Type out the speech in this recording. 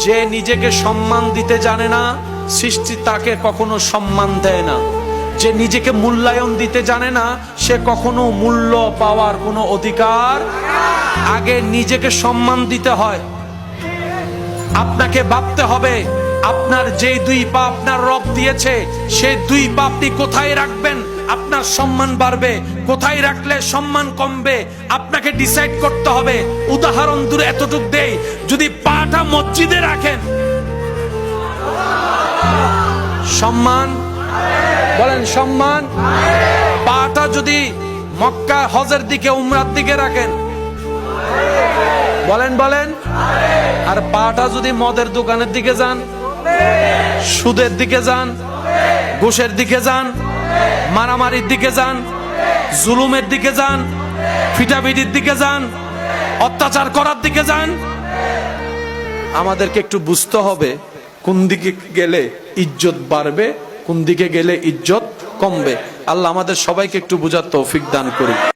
যে নিজেকে সম্মান দিতে জানে না, সৃষ্টি তাকে কখনো সম্মান দেয় না। যে নিজেকে মূল্যায়ন দিতে জানে না, সে কখনো মূল্য পাওয়ার কোনো অধিকার। আগে নিজেকে সম্মান দিতে হয়। আপনাকে ভাবতে হবে আপনার যে দুই পা আপনার রব দিয়েছে, সেই দুই পা আপনি কোথায় রাখবেন আপনার সম্মান বাড়বে, কোথায় রাখলে সম্মান কমবে আপনাকে ডিসাইড করতে হবে। উদাহরণ দূরে এতটুকু দেই, যদি পাটা মসজিদে রাখেন সম্মান, বলেন সম্মান। পাটা যদি মক্কা হজের দিকে উমরার দিকে রাখেন, বলেন বলেন। আর পাটা যদি মদের দোকানের দিকে যান, সুদের দিকে যান, ঘুষের দিকে যান, মারামারির দিকে যান, জুলুমের দিকে যান, ফিটাফিটির দিকে যান, অত্যাচার করার দিকে যান, আমাদেরকে একটু বুঝতে হবে কোন দিকে গেলে ইজ্জত বাড়বে, কোন দিকে গেলে ইজ্জত কমবে। আল্লাহ আমাদের সবাইকে একটু বুঝার তৌফিক দান করুন।